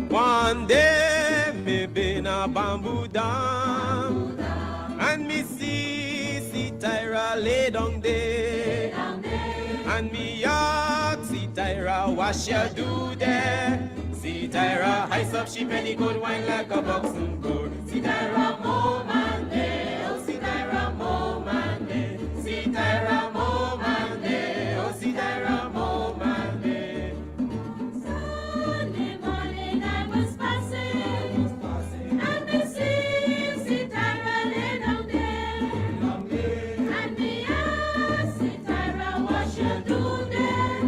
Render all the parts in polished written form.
One day me been a bamboo dam, and me see Tyra lay down there, and me ask see Tyra what she do there. See Tyra ice up she petticoat wine like a boxing board. See Tyra move man there, oh see Tyra move man there. See Tyra move man there, oh see Tyra move man there. Sunday morning I was passing, and me see Tyra lay down there, and me ask see Tyra what she do there.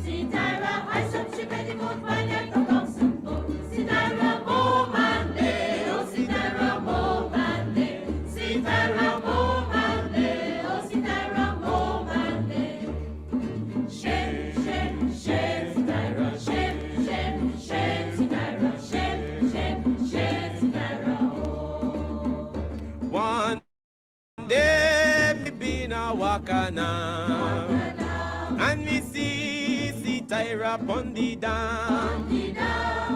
See Tyra ice up she petticoat wine like a boxing board. See Tyra move man there, oh see Tyra move man there. See Tyra move man there, oh see Tyra move man there. Shake, shake, shake, Tyra, shake, shake, shake, Tyra, shake, shake, shake, Tyra, oh. One day me been a walker now, and me see Tyra pon the dam,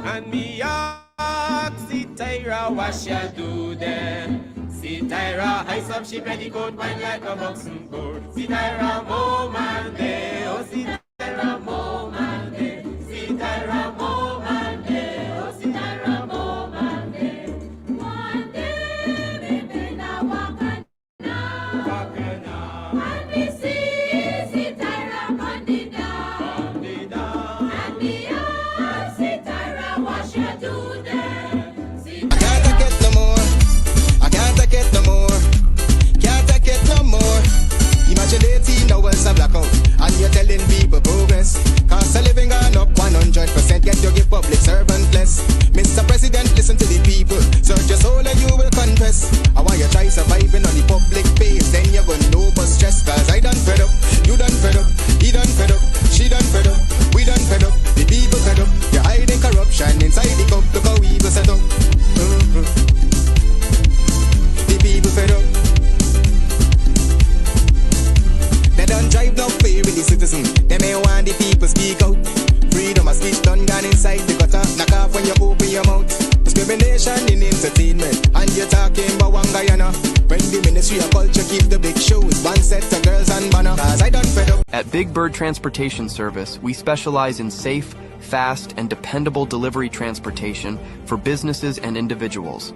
and me ask see Tyra what she do there. See Tyra ice up she petticoat wine like a boxing board. See Tyra move man there, oh see Tyra move man there. See Tyra move man there, oh see Tyra move man there. One day me been a walker now, Walker now, and me see Tyra on the down, pon the dam. and me ask see Tyra what she do there. See I can't take it no more. I can't take it no more. Can't take it no more. Imagine 18 hours of blackout, and you're telling people progress. Cost of living gone up 100%, yet you give public servant less. Mr. President, listen to the people. Search your soul and you will confess. I want you try surviving on the public base, then you're gonna know but stress. Cause I done fed up, you done fed up, he done fed up, she done fed up, we done fed up, the people fed up. You're hiding corruption inside the cup, look how evil set up. The people fed up. They don't drive no fear in the citizen. They may want the people speak out. Freedom of speech done gone inside the gutter. Knock off when you open your mouth. Discrimination in entertainment, and you're talking about one Guyana. When the Ministry of Culture keep the big shows, one set of girls and banner. Cause I done fed up. At Big Bird Transportation Service, we specialize in safe, fast, and dependable delivery transportation for businesses and individuals.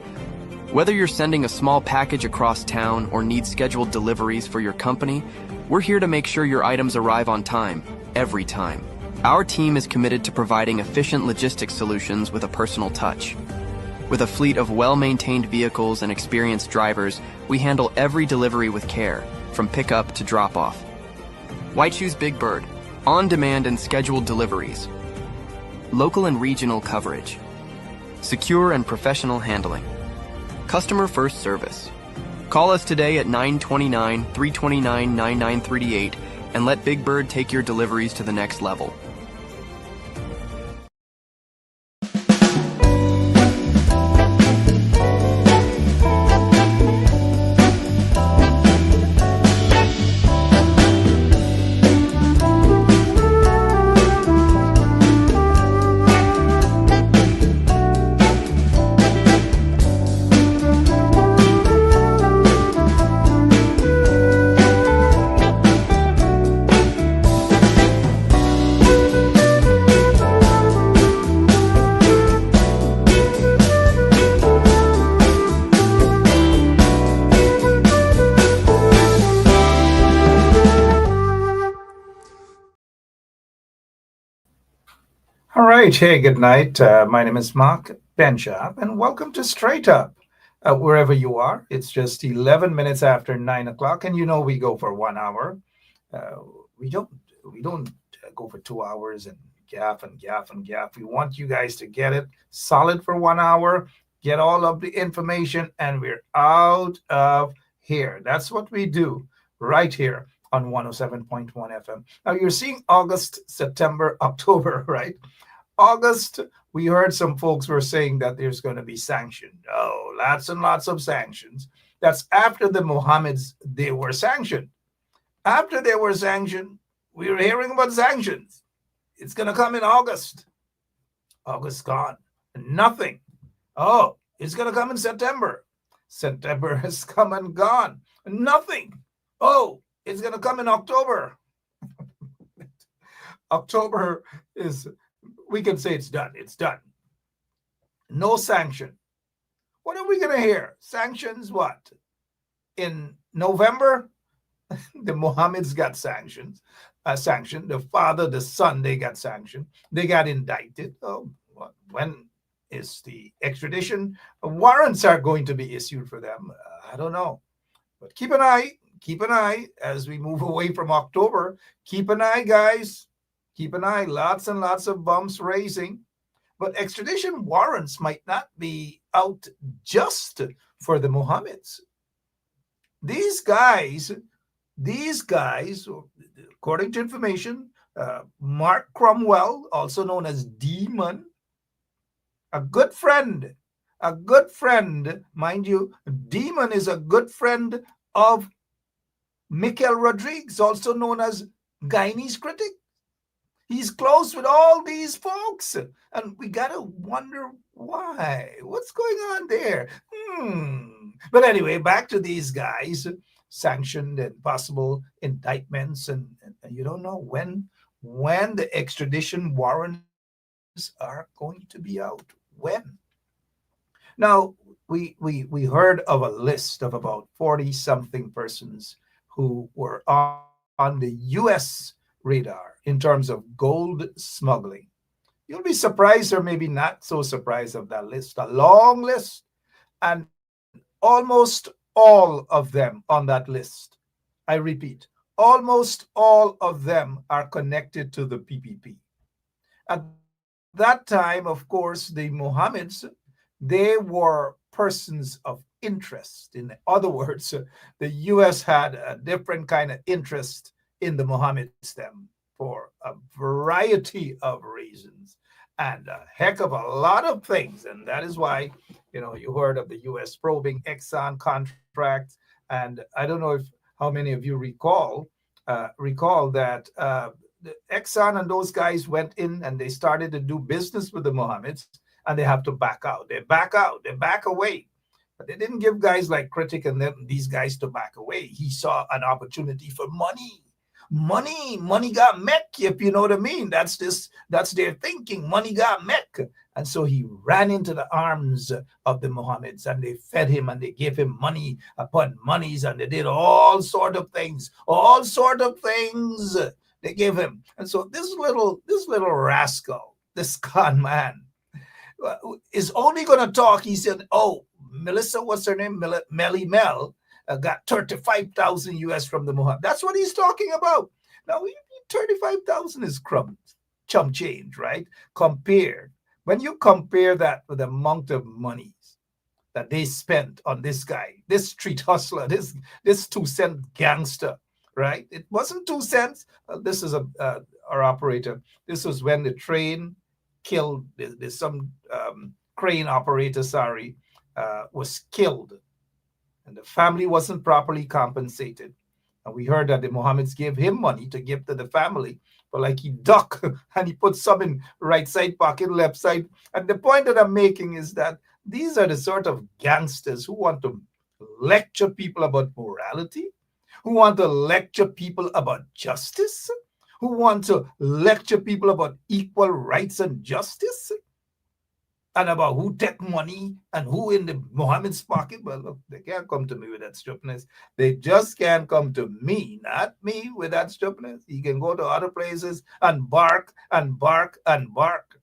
Whether you're sending a small package across town or need scheduled deliveries for your company, we're here to make sure your items arrive on time, every time. Our team is committed to providing efficient logistics solutions with a personal touch. With a fleet of well-maintained vehicles and experienced drivers, we handle every delivery with care, from pickup to drop-off. Why choose Big Bird? On-demand and scheduled deliveries. Local and regional coverage. Secure and professional handling. Customer first service. Call us today at 929-329-9938 and let Big Bird take your deliveries to the next level. All right. Hey, good night. My name is Mark Benchap, and welcome to Straight Up. Wherever you are, it's just 11 minutes after 9 o'clock, and you know we go for 1 hour. Uh, we don't go for 2 hours and gaff and gaff and gaff. We want you guys to get it solid for 1 hour, get all of the information, and we're out of here. That's what we do right here on 107.1 FM. Now you're seeing August, September, October, right? August, we heard some folks were saying that there's going to be sanctions. Oh, lots and lots of sanctions. That's after the Mohammeds, they were sanctioned. After they were sanctioned, we were hearing about sanctions. it's going to come in August. August gone. Nothing. Oh, it's going to come in September. September has come and gone. Nothing. Oh, it's going to come in October. October is, we can say it's done. It's done. No sanction. What are we going to hear? Sanctions what? In November, the Mohammeds got sanctioned. The father, the son, they got sanctioned. They got indicted. Oh, when is the extradition warrants are going to be issued for them? I don't know. But keep an eye as we move away from October. Keep an eye, guys. Keep an eye. Lots and lots of bumps raising. But extradition warrants might not be out just for the Mohammeds. These guys, according to information, Mark Cromwell, also known as Demon, a good friend, mind you, Demon is a good friend of Mikel Rodriguez, also known as Guyanese critic. He's close with all these folks, and we gotta wonder why. What's going on there? But anyway, back to these guys, sanctioned and possible indictments, and you don't know when the extradition warrants are going to be out. When? Now, we heard of a list of about 40-something persons who were on the U.S. radar in terms of gold smuggling. You'll be surprised, or maybe not so surprised, of that list. A long list, and almost all of them on that list, I repeat, almost all of them are connected to the PPP. At that time, of course, the Mohammeds, they were persons of interest. In other words, the U.S. had a different kind of interest in the Mohammeds them for a variety of reasons and a heck of a lot of things. And that is why, you heard of the U.S. probing Exxon contract. And I don't know how many of you recall that the Exxon and those guys went in and they started to do business with the Mohammeds, and they have to back out. They back away. But they didn't give guys like Critic and these guys to back away. He saw an opportunity for money. Money got Mech, if you know what I mean. That's their thinking. Money got Mech. And so he ran into the arms of the Mohammeds, and they fed him and they gave him money upon monies, and they did all sort of things they gave him. And so this little rascal, this con man, is only going to talk. He said, oh, Melissa, what's her name? Melly Mel, got 35,000 US from the Mohammed. That's what he's talking about. Now, 35,000 is chump change, right? When you compare that with the amount of monies that they spent on this guy, this street hustler, this 2-cent gangster, right? It wasn't 2 cents. This is our operator. This was when the train killed. There's some crane operator, was killed, and the family wasn't properly compensated. And we heard that the Mohammeds gave him money to give to the family, but like he ducked and he put some in right side pocket, left side. And the point that I'm making is that these are the sort of gangsters who want to lecture people about morality, who want to lecture people about justice, who want to lecture people about equal rights and justice, and about who take money and who in the Mohammed's pocket. Well, look, they can't come to me with that stupidness. They just can't come to me, not me, with that stupidness. He can go to other places and bark and bark and bark.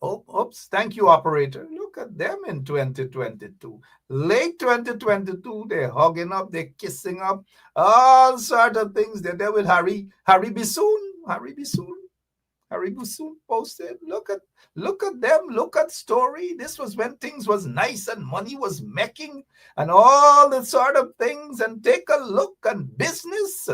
Oh, oops, thank you, operator. Look at them in 2022. Late 2022, they're hugging up, they're kissing up, all sort of things. They're there with Harry Bissoon. Harry Bussoon posted, look at them, look at story. This was when things was nice and money was making and all the sort of things. And take a look, and business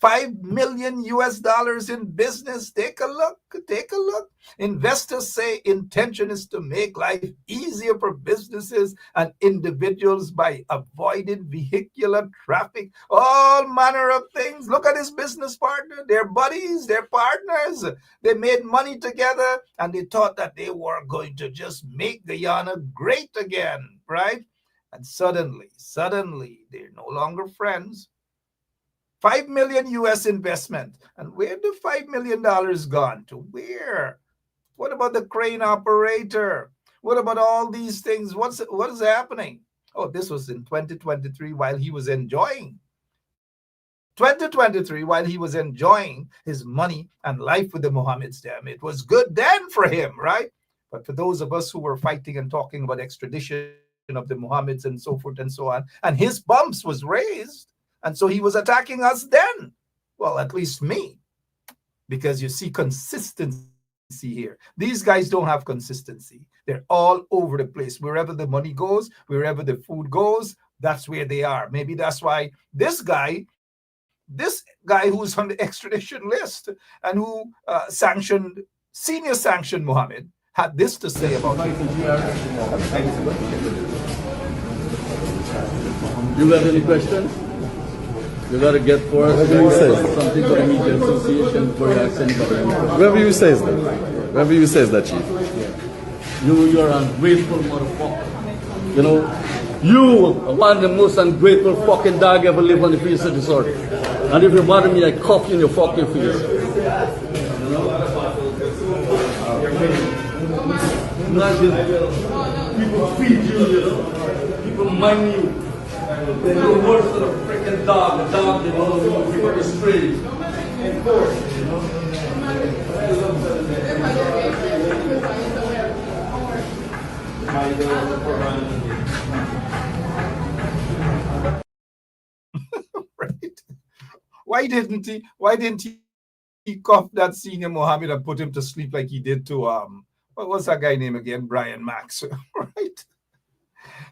$5 million US in business. Take a look. Take a look. Investors say intention is to make life easier for businesses and individuals by avoiding vehicular traffic, all manner of things. Look at his business partner. They're buddies, they're partners. They made money together and they thought that they were going to just make Guyana great again, right? And suddenly, they're no longer friends. 5 million US investment. And where the $5 million gone to? Where? What about the crane operator? What about all these things? What is happening? Oh, this was in 2023 while he was enjoying. 2023 while he was enjoying his money and life with the Mohammeds. Damn, it was good then for him, right? But for those of us who were fighting and talking about extradition of the Mohammeds and so forth and so on, and his bumps was raised, and so he was attacking us then. Well, at least me, because you see consistency here. These guys don't have consistency. They're all over the place. Wherever the money goes, wherever the food goes, that's where they are. Maybe that's why this guy who's on the extradition list and who senior sanctioned Mohammed, had this to say about it. You got any questions? You gotta get for us something for the media association before you ask anybody. Whoever you says that. Whoever you says that, Chief. You're an ungrateful motherfucker. You know, you are one of the most ungrateful fucking dog ever lived on the face of this earth. And if you bother me, I cuff you in your fucking face. People feed you, people mind you. They're no worse than a freaking dog. A dog, they don't know people are stray. Of course, you know. Right? Why didn't he cuff that senior Mohammed and put him to sleep like he did to what was that guy name again? Brian Max, right?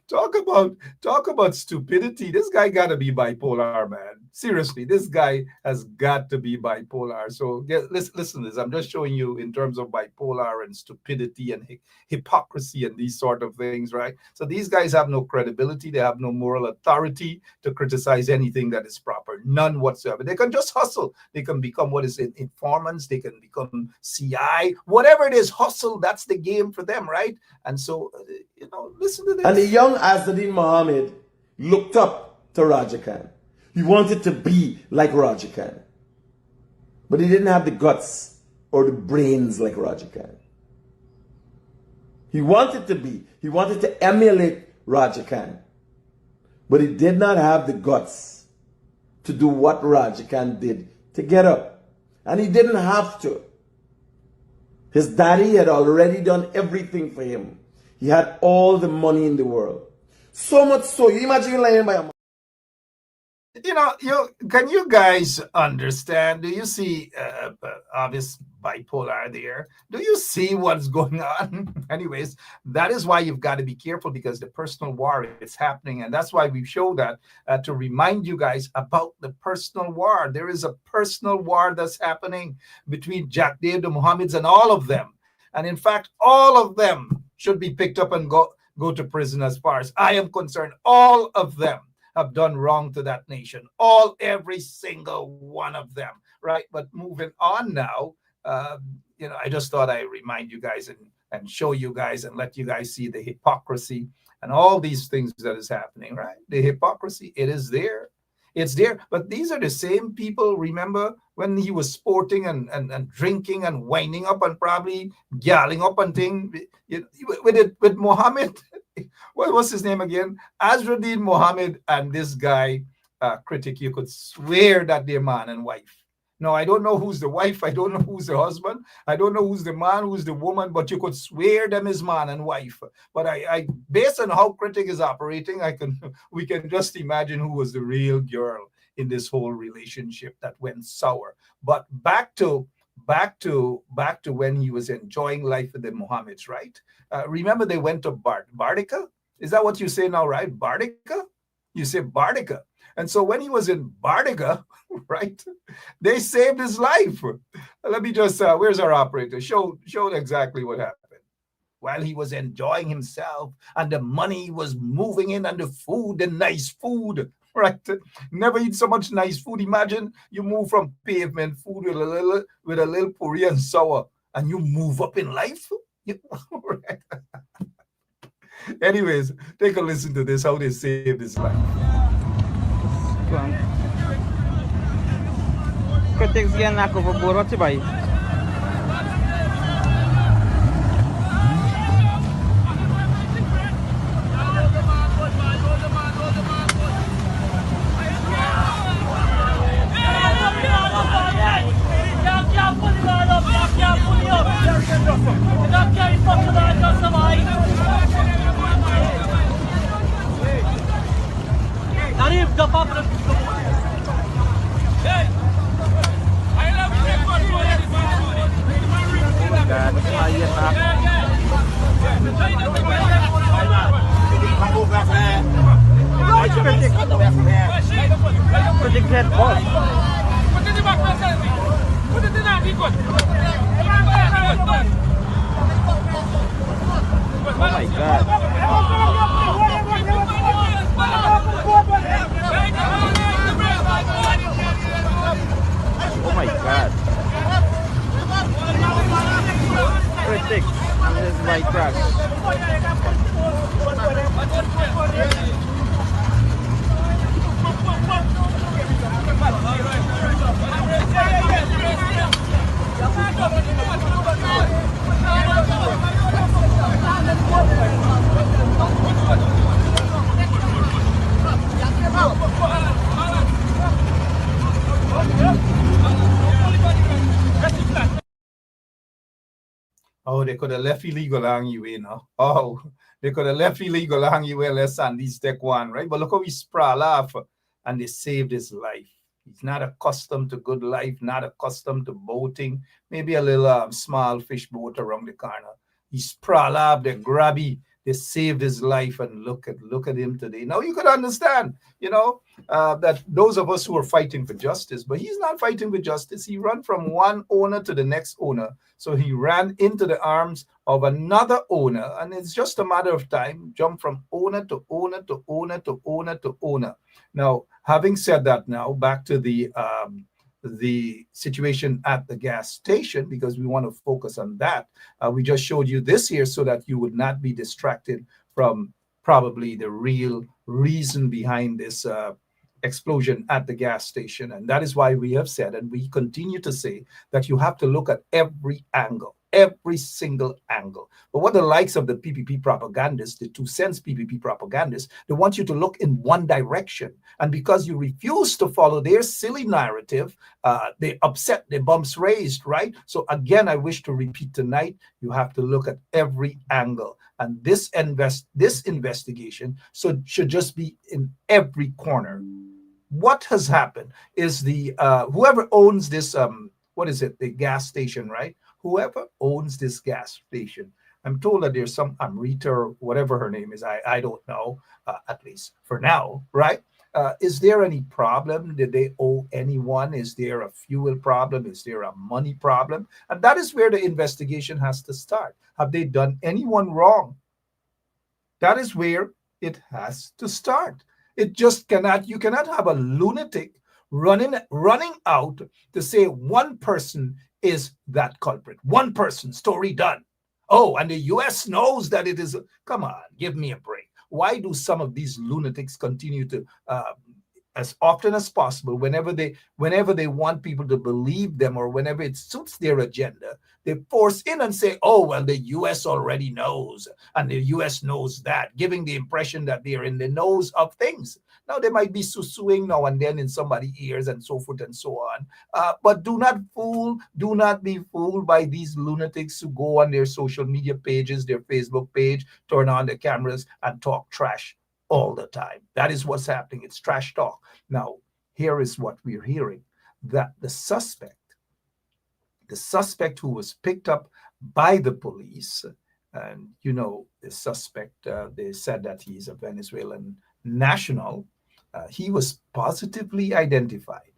Talk about stupidity. This guy gotta be bipolar, man. Seriously, this guy has got to be bipolar. So listen to this. I'm just showing you in terms of bipolar and stupidity and hypocrisy and these sort of things, right? So these guys have no credibility. They have no moral authority to criticize anything that is proper. None whatsoever. They can just hustle. They can become what is informants. They can become CI. Whatever it is, hustle. That's the game for them, right? And so, listen to this. And the young Azzedine Mohammed looked up to Raja Khan. He wanted to be like Raja Khan. But he didn't have the guts or the brains like Raja Khan. He wanted to emulate Raja Khan. But he did not have the guts to do what Raja Khan did to get up. And he didn't have to. His daddy had already done everything for him. He had all the money in the world. So much so, you imagine you lying by a can you guys understand? Do you see obvious bipolar there? Do you see what's going on? Anyways, that is why you've got to be careful, because the personal war is happening. And that's why we show that to remind you guys about the personal war. There is a personal war that's happening between Jack Dave, the Mohammeds, and all of them. And in fact, all of them should be picked up and go to prison. As far as I am concerned, all of them have done wrong to that nation. Every single one of them, right? But moving on now, I just thought I'd remind you guys and show you guys and let you guys see the hypocrisy and all these things that is happening, right? The hypocrisy, it is there. It's there. But these are the same people, remember, when he was sporting and drinking and winding up and probably yelling up and things with Mohammed. What was his name again? Azruddin Mohammed and this guy, critic, you could swear that they're man and wife. No, I don't know who's the wife. I don't know who's the husband. I don't know who's the man, who's the woman, but you could swear them is man and wife. But I based on how critic is operating, we can just imagine who was the real girl in this whole relationship that went sour. But back to when he was enjoying life with the Mohammeds, right? Remember they went to Bardica? Is that what you say now, right? Bardica? You say Bardica. And so when he was in Bardiga, right, they saved his life. Let me just, where's our operator? Show exactly what happened. While he was enjoying himself and the money was moving in and the food, the nice food, right? Never eat so much nice food. Imagine you move from pavement food with a little puri and sour, and you move up in life. Right? Anyways, take a listen to this, how they saved his life. Critics again knock overboard. What you buy? Critic head boss. Oh my God. Oh my God. Critic. This is my crash. Oh, they could have left illegal on you, you know. Oh, they could have left illegal on you, less on these tech one, right? But look how he sprawl off and they saved his life. He's not accustomed to good life, not accustomed to boating, maybe a little small fish boat around the corner. He sprawl off, they grabby, they saved his life, and look at him today. Now you could understand, that those of us who are fighting for justice, but he's not fighting for justice. He ran from one owner to the next owner. So he ran into the arms of another owner, and it's just a matter of time, jump from owner to owner to owner to owner to owner. Now, having said that, now back to the situation at the gas station, because we want to focus on that. We just showed you this here so that you would not be distracted from probably the real reason behind this explosion at the gas station. And that is why we have said, and we continue to say, that you have to look at every angle, every single angle. But what the likes of the PPP propagandists, the 2 cents PPP propagandists, they want you to look in one direction. And because you refuse to follow their silly narrative, they upset, their bumps raised, right? So again, I wish to repeat tonight, you have to look at every angle. And this investigation should just be in every corner. What has happened is the whoever owns this, the gas station, right? Whoever owns this gas station, I'm told that there's some Amrita or whatever her name is. I don't know, at least for now, right? Is there any problem? Did they owe anyone? Is there a fuel problem? Is there a money problem? And that is where the investigation has to start. Have they done anyone wrong? That is where it has to start. It just cannot, you cannot have a lunatic running out to say one person is that culprit. One person, story done. Oh, and the US knows that it is. Come on, give me a break. Why do some of these lunatics continue to, as often as possible, whenever they want people to believe them or whenever it suits their agenda, they force in and say, oh, well, the US already knows, and the US knows that, giving the impression that they're in the nose of things. Now, they might be suing now and then in somebody's ears and so forth and so on. But do not be fooled by these lunatics who go on their social media pages, their Facebook page, turn on the cameras and talk trash all the time. That is what's happening. It's trash talk. Now, here is what we're hearing, that the suspect who was picked up by the police, and the suspect, they said that he's a Venezuelan national, He was positively identified.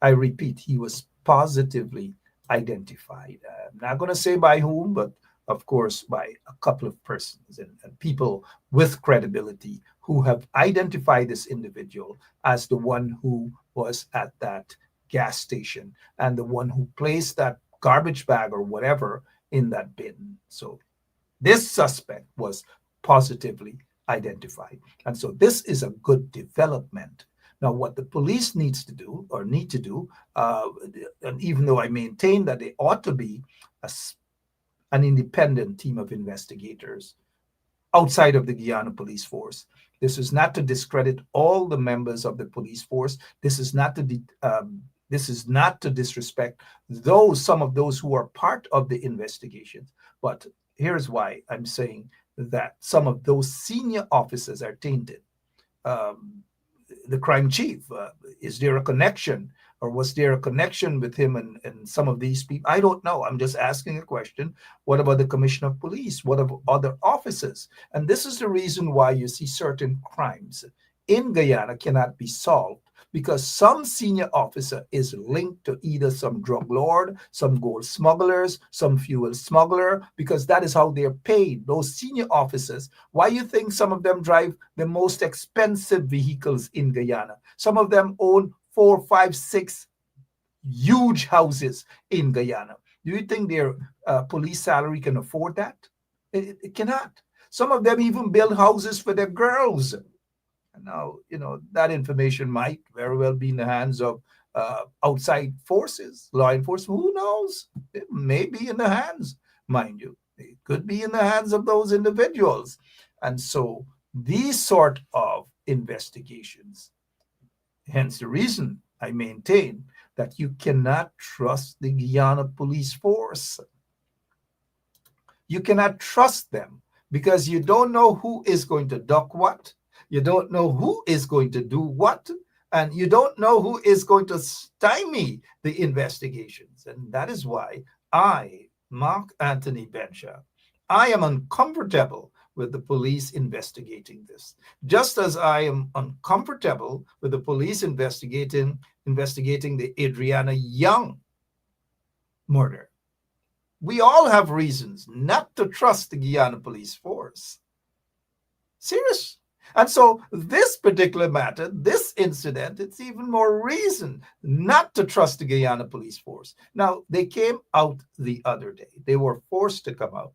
I repeat, he was positively identified. I'm not going to say by whom, but of course by a couple of persons and people with credibility who have identified this individual as the one who was at that gas station and the one who placed that garbage bag or whatever in that bin. So this suspect was positively identified. And so this is a good development. Now, what the police needs to do or need to do, and even though I maintain that they ought to be a, an independent team of investigators outside of the Guyana police force, this is not to discredit all the members of the police force. This is not to disrespect some of those who are part of the investigations. But here's why I'm saying that some of those senior officers are tainted. The crime chief, is there a connection, or was there a connection with him and some of these people? I don't know. I'm just asking a question. What about the commissioner of police? What about other officers? And this is the reason why you see certain crimes in Guyana cannot be solved, because some senior officer is linked to either some drug lord, some gold smugglers, some fuel smuggler, because that is how they're paid. Those senior officers, why you think some of them drive the most expensive vehicles in Guyana? Some of them own 4, 5, 6 huge houses in Guyana. Do you think their police salary can afford that? It cannot. Some of them even build houses for their girls. Now, that information might very well be in the hands of outside forces, law enforcement. Who knows? It may be in the hands, mind you. It could be in the hands of those individuals. And so these sort of investigations, hence the reason I maintain that you cannot trust the Guyana police force. You cannot trust them because you don't know who is going to duck what. You don't know who is going to do what, and you don't know who is going to stymie the investigations. And that is why I, Mark Anthony Benshaw, I am uncomfortable with the police investigating this, just as I am uncomfortable with the police investigating the Adriana Young murder. We all have reasons not to trust the Guyana police force. Serious. And so this particular matter, this incident, it's even more reason not to trust the Guyana police force. Now, they came out the other day. They were forced to come out.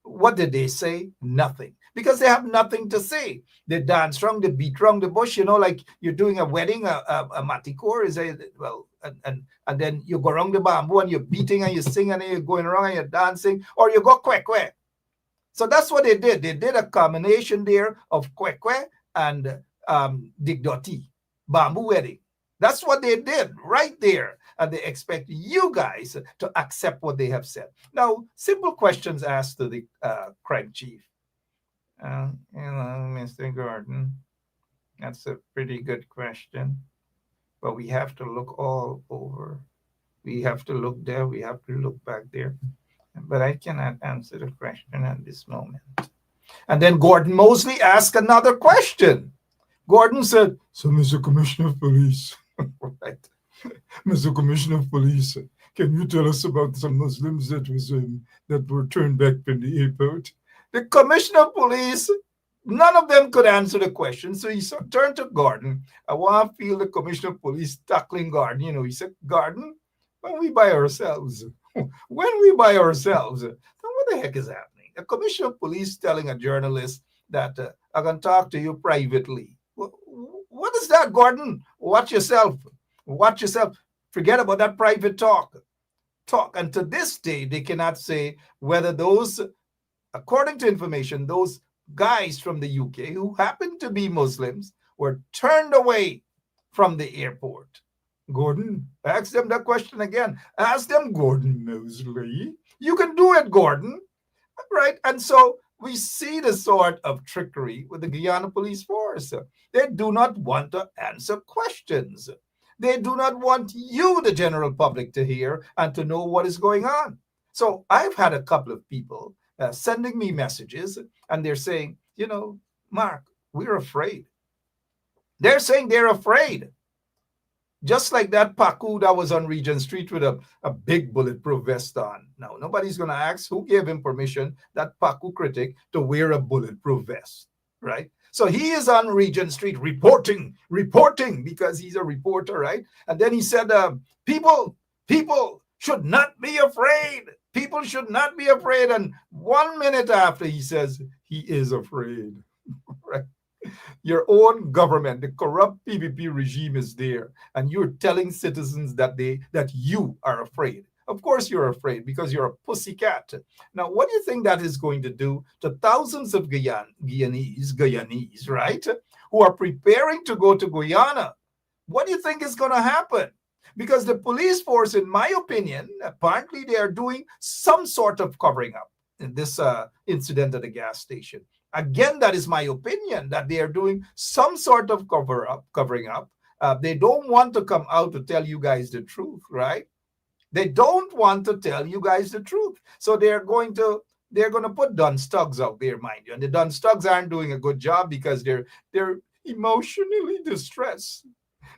What did they say? Nothing. Because they have nothing to say. They dance around, they beat around the bush, like you're doing a wedding, a matikor, and then you go around the bamboo and you're beating and you're singing and you're going around and you're dancing, or you go kwekwe. So that's what they did. They did a combination there of kwekwe and digdoti, bamboo wedding. That's what they did right there. And they expect you guys to accept what they have said. Now, simple questions asked to the crime chief. Mr. Gordon, that's a pretty good question. But we have to look all over. We have to look there. We have to look back there. But I cannot answer the question at this moment. And then Gordon Mosley asked another question. Gordon said, so, Mr. Commissioner of Police, right? Mr. Commissioner of Police, can you tell us about some Muslims that were turned back from the airport? The Commissioner of Police, none of them could answer the question. So he turned to Gordon. I want to feel the Commissioner of Police tackling Gordon. He said, Gordon, when we by ourselves, then what the heck is happening? A commissioner of police telling a journalist that I can talk to you privately. What is that, Gordon? Watch yourself. Watch yourself. Forget about that private talk. And to this day, they cannot say whether those, according to information, those guys from the UK who happen to be Muslims were turned away from the airport. Gordon, ask them that question again. Ask them, Gordon Mosley. You can do it, Gordon. Right? And so we see the sort of trickery with the Guyana police force. They do not want to answer questions. They do not want you, the general public, to hear and to know what is going on. So I've had a couple of people sending me messages, and they're saying, Mark, we're afraid. They're saying they're afraid. Just like that Paku that was on Regent Street with a big bulletproof vest on. Now, nobody's going to ask who gave him permission, that Paku critic, to wear a bulletproof vest, right? So he is on Regent Street reporting, because he's a reporter, right? And then he said, people should not be afraid. People should not be afraid. And 1 minute after, he says he is afraid, right? Your own government, the corrupt PPP regime is there, and you're telling citizens that you are afraid. Of course you're afraid, because you're a pussycat. Now, what do you think that is going to do to thousands of Guyanese, right, who are preparing to go to Guyana? What do you think is going to happen? Because the police force, in my opinion, apparently they are doing some sort of covering up in this incident at the gas station. Again, that is my opinion, that they are doing some sort of covering up. They don't want to come out to tell you guys the truth, right? They don't want to tell you guys the truth. So they're going to put Don Stuggs out there, mind you. And the Don Stuggs aren't doing a good job, because they're emotionally distressed.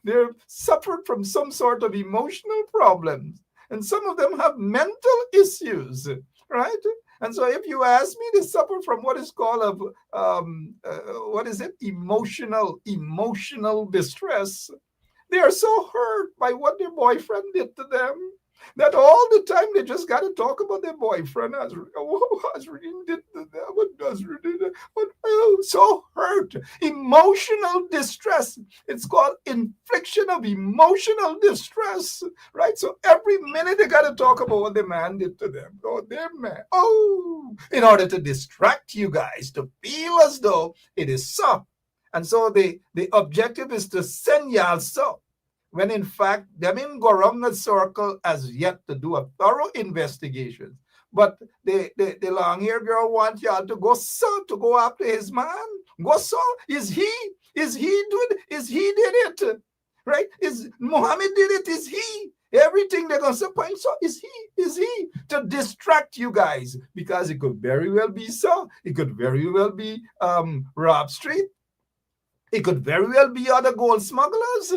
They're suffered from some sort of emotional problems. And some of them have mental issues, right? And so if you ask me, they suffer from what is called emotional distress. They are so hurt by what their boyfriend did to them that all the time they just got to talk about their boyfriend. Hasrin did that, what Hasrin did that, what, oh, so hurt. Emotional distress. It's called infliction of emotional distress, right? So every minute they got to talk about what the man did to them. Oh, their man. Oh, in order to distract you guys, to feel as though it is so. And so the objective is to send y'all so, when in fact, them in Gorunga Circle as yet to do a thorough investigation. But the long-haired girl want y'all to go after his man. Go so. Is he did it? Right? Is Muhammad did it? Is he? Everything they're gonna say, so is he to distract you guys? Because it could very well be so. It could very well be Rob Street. It could very well be other gold smugglers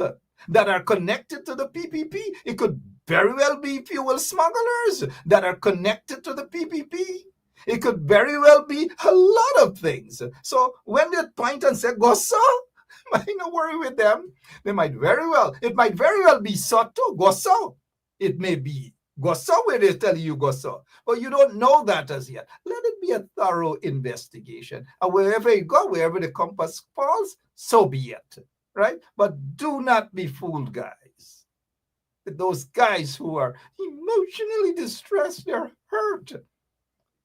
that are connected to the PPP. It could very well be fuel smugglers that are connected to the PPP. It could very well be a lot of things. So when they point and say, go so, I don't worry with them. It might very well be so too, go so. It may be go so where they tell you go so. But you don't know that as yet. Let it be a thorough investigation. And wherever you go, wherever the compass falls, so be it. Right? But do not be fooled, guys. Those guys who are emotionally distressed, they're hurt.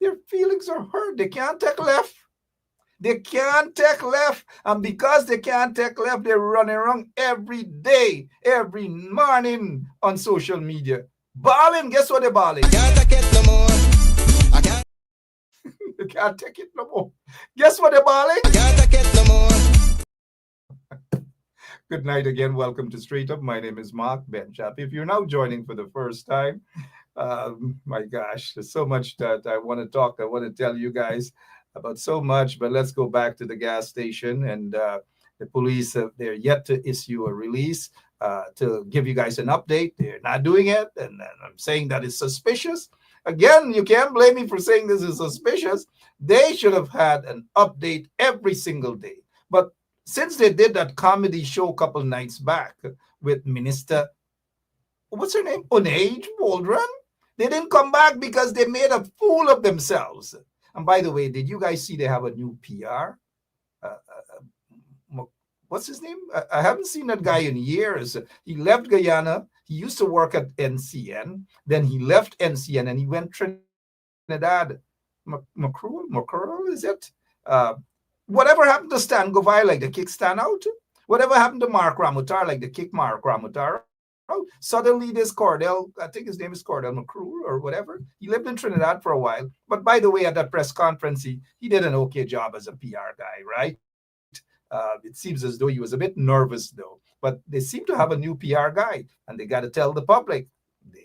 Their feelings are hurt. They can't take left. They can't take left. And because they can't take left, they're running around every day, every morning on social media. Balling, guess what they're balling? Can't take it no more. I can't. They can't take it no more. Guess what they're balling? Can't take it no more. Good night again. Welcome to Straight Up. My name is Mark Benchap. If you're now joining for the first time, my gosh, there's so much that I want to talk. I want to tell you guys about so much, but let's go back to the gas station. And the police, they're yet to issue a release to give you guys an update. They're not doing it. And I'm saying that is suspicious. Again, you can't blame me for saying this is suspicious. They should have had an update every single day. But since they did that comedy show a couple nights back with Minister, what's her name? Oneige Waldron, they didn't come back because they made a fool of themselves. And by the way, did you guys see they have a new PR? What's his name? I haven't seen that guy in years. He left Guyana. He used to work at NCN. Then he left NCN and he went Trinidad. McCurl, is it? Whatever happened to Stan Govai, like the kick Stan out? Whatever happened to Mark Ramutar, like the kick Mark Ramutar? Suddenly this Cordell, I think his name is Cordell McCrew or whatever. He lived in Trinidad for a while. But by the way, at that press conference, he did an okay job as a PR guy, right? It seems as though he was a bit nervous, though. But they seem to have a new PR guy, and they got to tell the public.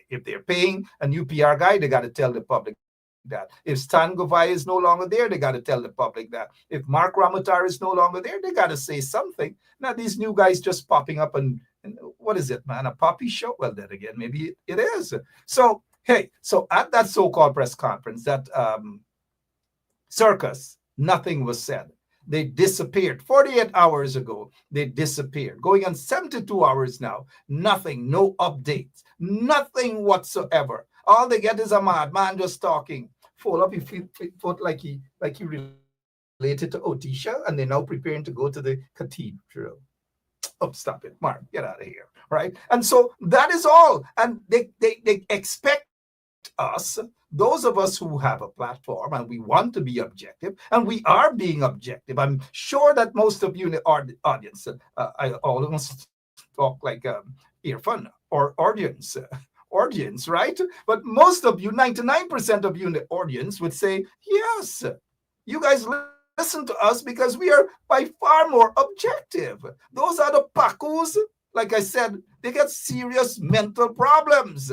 If they're paying a new PR guy, they got to tell the public that. If Stan Govai is no longer there, they got to tell the public that. If Mark Ramatar is no longer there, they got to say something. Now, these new guys just popping up and what is it, man? A poppy show? Well, then again, maybe it is. So, hey, so at that so-called press conference, that circus, nothing was said. They disappeared 48 hours ago. They disappeared. Going on 72 hours now. Nothing, no updates, nothing whatsoever. All they get is a madman just talking. Fold up his foot like he related to Otisha, and they're now preparing to go to the cathedral. Oh, stop it, Mark, get out of here, right? And so that is all. And they expect us, those of us who have a platform and we want to be objective, and we are being objective. I'm sure that most of you in the audience, I almost talk like earphone or audience, right? But most of you, 99% of you in the audience would say, yes, you guys listen to us because we are by far more objective. Those are the pacos, like I said, they get serious mental problems.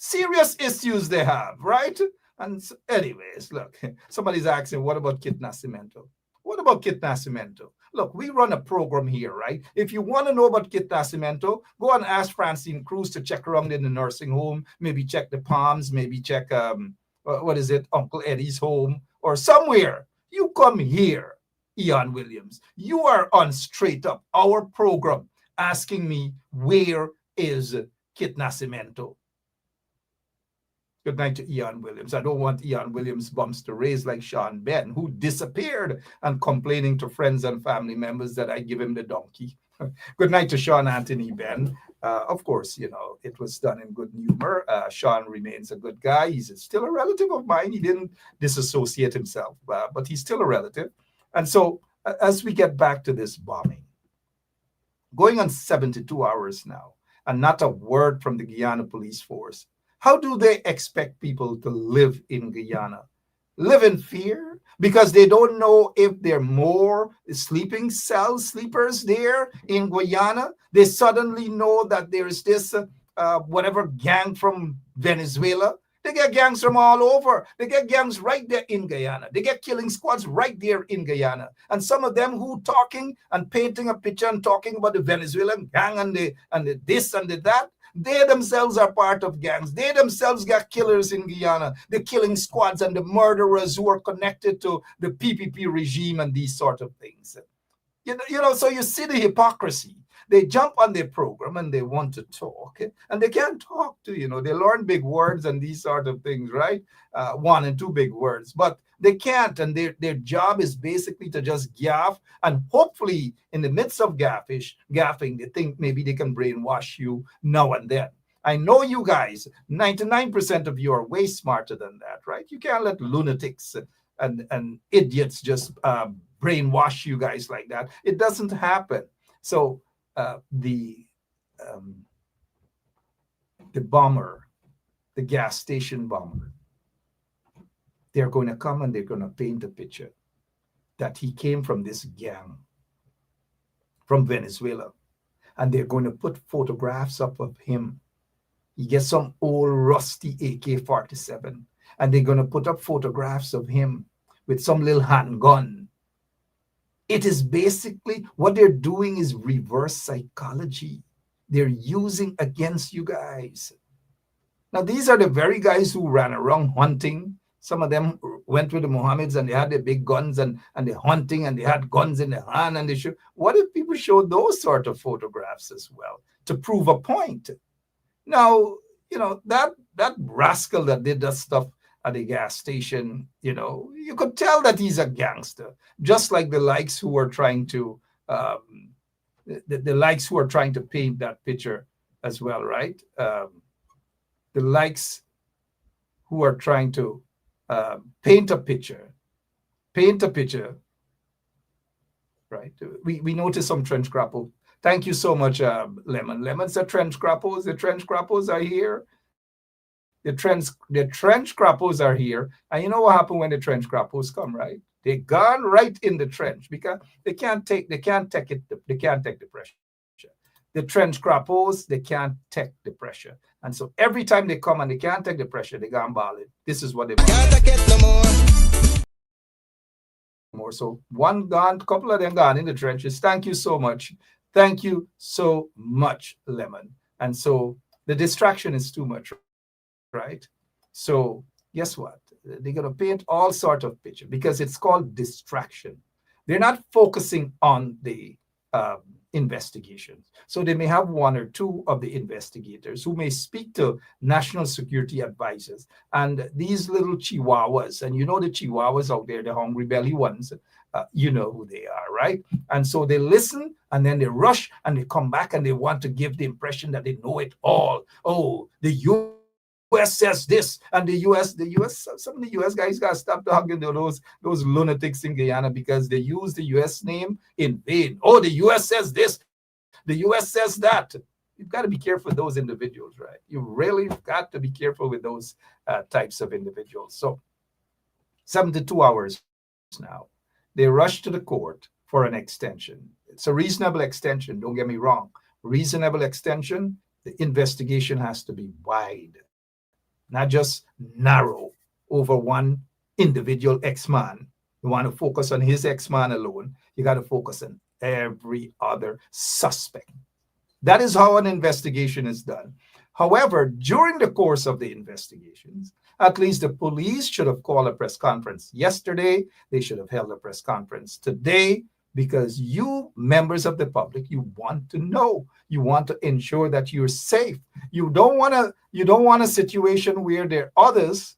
Serious issues they have, right? And so, anyways, look, somebody's asking, what about Kit Nascimento? What about Kit Nascimento? Look, we run a program here, right? If you want to know about Kit Nascimento, go and ask Francine Cruz to check around in the nursing home, maybe check the Palms, maybe check, Uncle Eddie's home or somewhere. You come here, Ian Williams. You are on Straight Up, our program, asking me, where is Kit Nascimento? Good night to Ian Williams. I don't want Ian Williams' bumps to raise like Sean Ben, who disappeared and complaining to friends and family members that I give him the donkey. Good night to Sean Anthony Ben. Of course, you know, it was done in good humor. Sean remains a good guy. He's still a relative of mine. He didn't disassociate himself, but he's still a relative. And so as we get back to this bombing, going on 72 hours now, and not a word from the Guyana police force, how do they expect people to live in Guyana? Live in fear? Because they don't know if there are more sleeping cell sleepers there in Guyana. They suddenly know that there's this whatever gang from Venezuela. They get gangs from all over. They get gangs right there in Guyana. They get killing squads right there in Guyana. And some of them who talking and painting a picture and talking about the Venezuelan gang and the this and the that, they themselves are part of gangs. They themselves got killers in Guyana, the killing squads and the murderers who are connected to the PPP regime and these sort of things. You know, so you see the hypocrisy. They jump on their program and they want to talk, and they can't talk to, you know, they learn big words and these sort of things, right? 1 and 2 big words, but they can't. And their job is basically to just gaff, and hopefully in the midst of gaffing, they think maybe they can brainwash you now and then. I know you guys, 99% of you are way smarter than that, right? You can't let lunatics and idiots just brainwash you guys like that. It doesn't happen. So the bomber, the gas station bomber, they're going to come and they're going to paint a picture that he came from this gang from Venezuela, and they're going to put photographs up of him. He gets some old rusty AK-47, and they're going to put up photographs of him with some little handgun. It is basically what they're doing is reverse psychology. They're using against you guys. Now, these are the very guys who ran around hunting. Some of them went with the Mohammeds and they had their big guns and they're hunting and they had guns in their hand and they show. What if people show those sort of photographs as well to prove a point? Now, you know, that rascal that did that stuff at the gas station, you know, you could tell that he's a gangster, just like the likes who are trying to the likes who are trying to paint that picture as well, right? The likes who are trying to paint a picture, right? We noticed some trench grapple. Thank you so much, Lemon. Lemon's the trench grapples. The trench grapples are here. The trench grapples are here. And you know what happened when the trench grapples come, right? They gone right in the trench because they can't take the pressure. the trench crappos, they can't take the pressure. And so every time they come and they can't take the pressure, they go and ball it. This is what they want. Can't take it no more. So one gone, couple of them gone in the trenches. Thank you so much. Thank you so much, Lemon. And so the distraction is too much, right? So guess what? They're going to paint all sorts of pictures because it's called distraction. They're not focusing on the investigations. So they may have one or two of the investigators who may speak to national security advisors and these little chihuahuas, and you know the chihuahuas out there, the hungry belly ones, you know who they are, right? And so they listen and then they rush and they come back and they want to give the impression that they know it all. Oh, the US says this, and the US, some of the US guys got to stop talking to those lunatics in Guyana because they use the US name in vain. Oh, the US says this, the US says that. You've got to be careful with those individuals, right? You really got to be careful with those types of individuals. So 72 hours now, they rush to the court for an extension. It's a reasonable extension, don't get me wrong. Reasonable extension, the investigation has to be wide, not just narrow over one individual X-man. You want to focus on his X-man alone. You got to focus on every other suspect. That is how an investigation is done. However, during the course of the investigations, at least the police should have called a press conference yesterday. They should have held a press conference today, because you, members of the public, you want to know. You want to ensure that you're safe. You don't want a situation where there are others,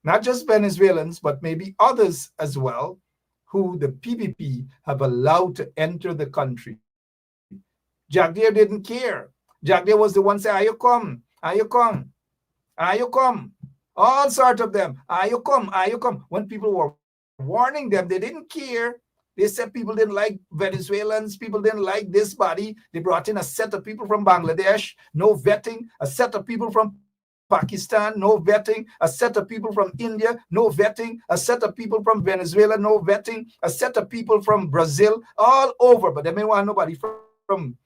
not just Venezuelans, but maybe others as well, who the PPP have allowed to enter the country. Jack Deere didn't care. Jack Deere was the one saying, you come, you come, you come. All sorts of them, you come, you come. When people were warning them, they didn't care. They said people didn't like Venezuelans, people didn't like this body. They brought in a set of people from Bangladesh, no vetting, a set of people from Pakistan, no vetting, a set of people from India, no vetting, a set of people from Venezuela, no vetting, a set of people from Brazil, all over. But they may want nobody from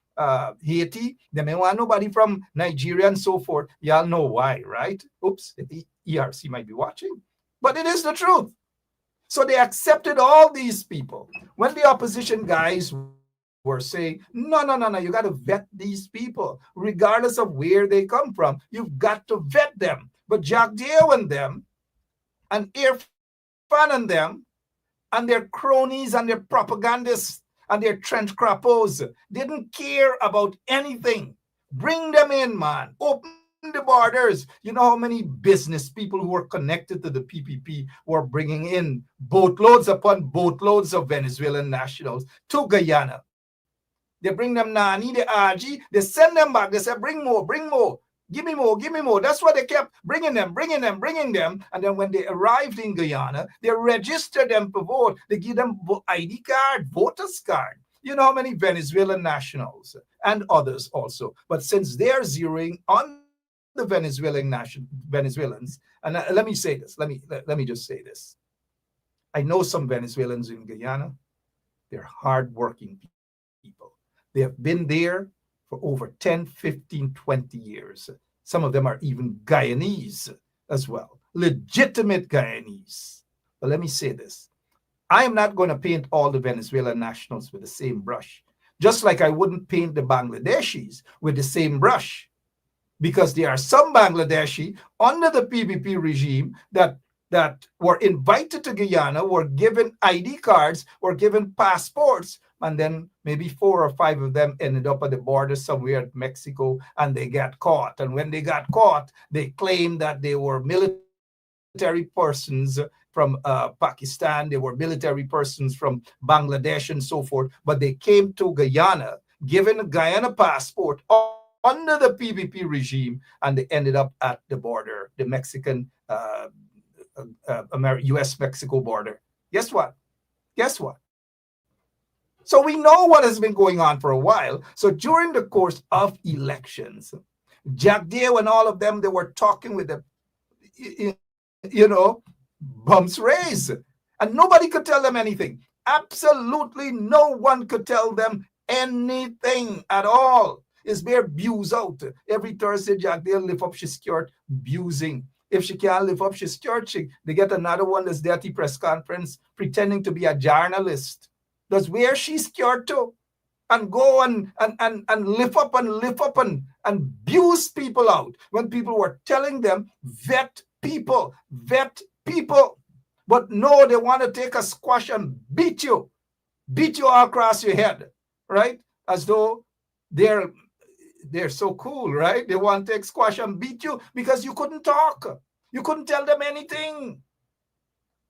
Haiti, they may want nobody from Nigeria and so forth. Y'all know why, right? Oops, the ERC might be watching. But it is the truth. So they accepted all these people. When the opposition guys were saying, no, you got to vet these people, regardless of where they come from. You've got to vet them. But Jack Deere and them, and Irfan and them, and their cronies and their propagandists and their trench crappos didn't care about anything. Bring them in, man. Open the borders. You know how many business people who are connected to the PPP were bringing in boatloads upon boatloads of Venezuelan nationals to Guyana. They bring them Nani, the RG, they send them back. They say, bring more, give me more. That's why they kept bringing them. And then when they arrived in Guyana, they registered them for vote. They give them ID card, voters card. You know how many Venezuelan nationals and others also. But since they're zeroing on the Venezuelans, and let me say this, let me just say this. I know some Venezuelans in Guyana. They're hardworking people. They have been there for over 10, 15, 20 years. Some of them are even Guyanese as well, legitimate Guyanese. But let me say this. I am not going to paint all the Venezuelan nationals with the same brush, just like I wouldn't paint the Bangladeshis with the same brush, because there are some Bangladeshi under the PPP regime that were invited to Guyana, were given ID cards, were given passports, and then maybe 4 or 5 of them ended up at the border somewhere at Mexico, and they got caught. And when they got caught, they claimed that they were military persons from Pakistan, they were military persons from Bangladesh and so forth, but they came to Guyana, given a Guyana passport under the PPP regime, and they ended up at the border, the Mexican, US-Mexico border. Guess what? So we know what has been going on for a while. So during the course of elections, Jack Deere and all of them, they were talking with them, bumps raised. And nobody could tell them anything. Absolutely no one could tell them anything at all. Is bare abuse out. Every Thursday, Jack, they'll lift up his skirt, abusing. If she can't lift up his skirt, they get another one that's there at the press conference, pretending to be a journalist. That's where she's skirt to. And go and lift up and abuse people out when people were telling them, vet people. But no, they want to take a squash and beat you all across your head, right? As though they're so cool, right? They want to take squash and beat you because you couldn't talk. You couldn't tell them anything.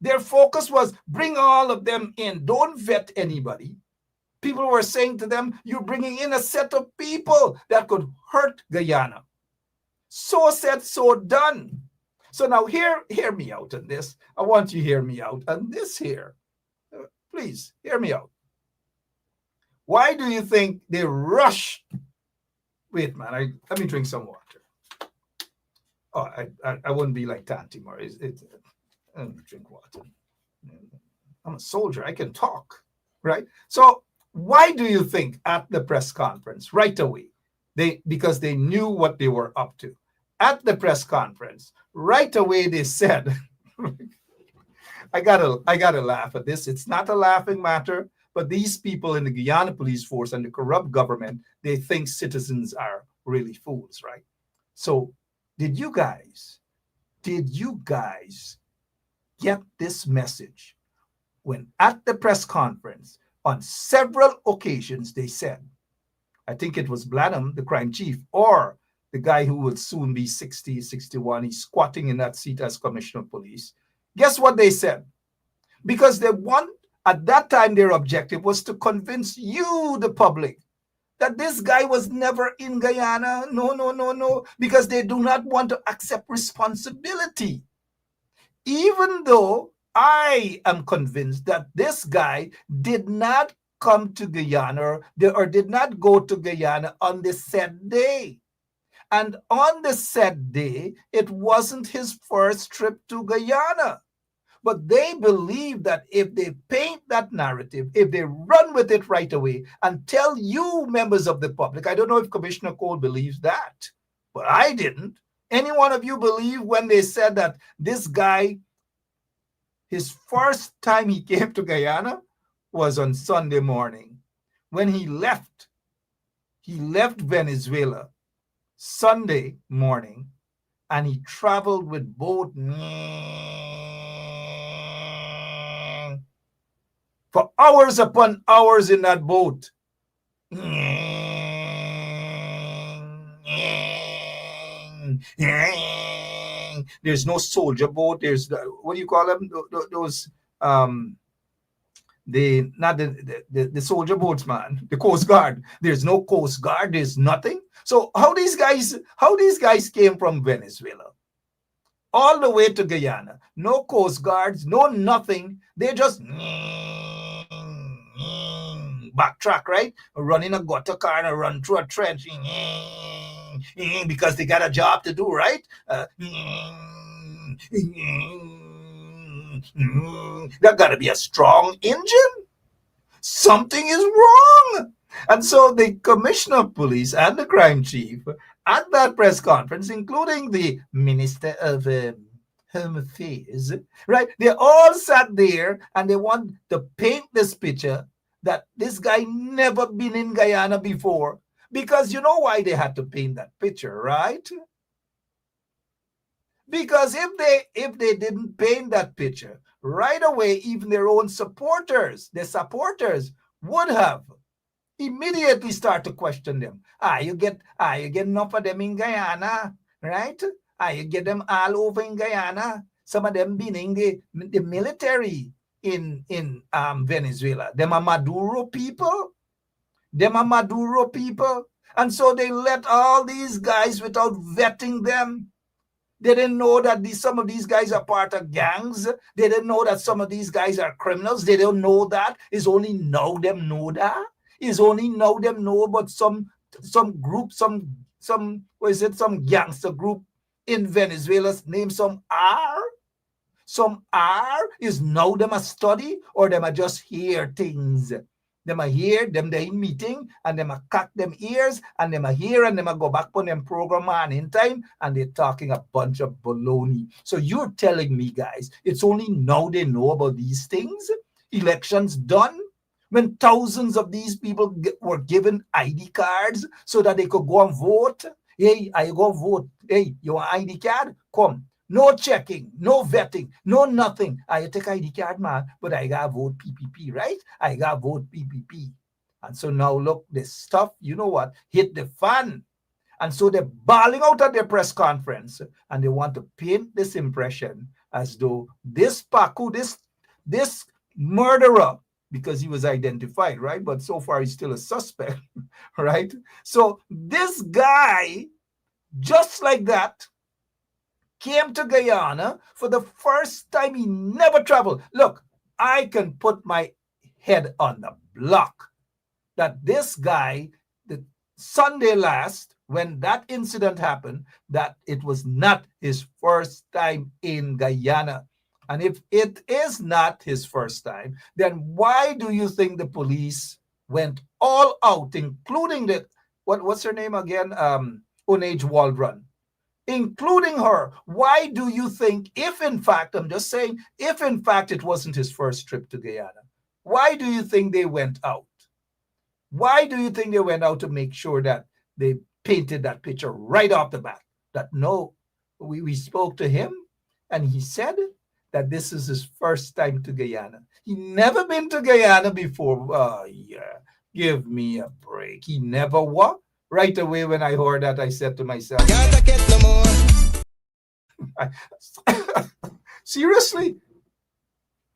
Their focus was bring all of them in. Don't vet anybody. People were saying to them, you're bringing in a set of people that could hurt Guyana. So said, so done. So now hear me out on this. I want you to hear me out on this here. Please, hear me out. Why do you think they rush? Wait, man, let me drink some water. Oh, I wouldn't be like Tanti more. Let me drink water. I'm a soldier. I can talk, right? So why do you think at the press conference right away, because they knew what they were up to, at the press conference right away they said, I gotta laugh at this. It's not a laughing matter, but these people in the Guyana police force and the corrupt government, they think citizens are really fools, right? So did you guys get this message when at the press conference on several occasions they said, I think it was Blanham, the crime chief, or the guy who will soon be 60, 61, he's squatting in that seat as commissioner of police. Guess what they said? Because at that time, their objective was to convince you, the public, that this guy was never in Guyana. No, because they do not want to accept responsibility. Even though I am convinced that this guy did not come to Guyana or did not go to Guyana on the said day. And on the said day, it wasn't his first trip to Guyana. But they believe that if they paint that narrative, if they run with it right away and tell you, members of the public, I don't know if Commissioner Cole believes that, but I didn't. Any one of you believe when they said that this guy, his first time he came to Guyana was on Sunday morning. When he left Venezuela Sunday morning, and he traveled with boat for hours upon hours in that boat. There's no soldier boat. There's what do you call them? Those the soldier boats, man. The Coast Guard. There's no Coast Guard. There's nothing. So how these guys came from Venezuela all the way to Guyana? No Coast Guards, no nothing. They just backtrack, right? Run in a gutter car and run through a trench because they got a job to do, right? That got to be a strong engine. Something is wrong. And so the commissioner of police and the crime chief at that press conference, including the minister of Home Affairs, right? They all sat there and they want to paint this picture that this guy never been in Guyana before. Because you know why they had to paint that picture, right? Because if they didn't paint that picture right away, even their own supporters, would have immediately start to question them. You get enough of them in Guyana, right? You get them all over in Guyana. Some of them being in the military in Venezuela. Them are Maduro people. And so they let all these guys without vetting them. They didn't know that some of these guys are part of gangs. They didn't know that some of these guys are criminals. They don't know that. It's only now them know that. It's only now them know about some group, some gangster group in Venezuela named some R. Some R is now them a study or them a just hear things. Them a hear, them they meeting, and them a cock them ears, and them a hear, and them a go back on them program man in time, and they're talking a bunch of baloney. So you're telling me, guys, it's only now they know about these things? Elections done? When thousands of these people were given ID cards so that they could go and vote? Hey, I go vote. Hey, you want ID card? Come. No checking, no vetting, no nothing. I take ID card, man, but I got vote PPP, right? I got vote PPP. And so now look, this stuff, you know what, hit the fan. And so they're bawling out at their press conference, and they want to paint this impression as though this Paku, this murderer, because he was identified, right? But so far he's still a suspect, right? So this guy, just like that, came to Guyana for the first time. He never traveled. Look, I can put my head on the block that this guy, the Sunday last, when that incident happened, that it was not his first time in Guyana. And if it is not his first time, then why do you think the police went all out, including the, what's her name again? Onage Waldron, including her? Why do you think, if in fact, I'm just saying, if in fact it wasn't his first trip to Guyana, why do you think they went out? Why do you think they went out to make sure that they painted that picture right off the bat? That no, we spoke to him and he said that this is his first time to Guyana. He never been to Guyana before. Oh, yeah, give me a break. He never what? Right away when I heard that, I said to myself, Can't take it no more. seriously?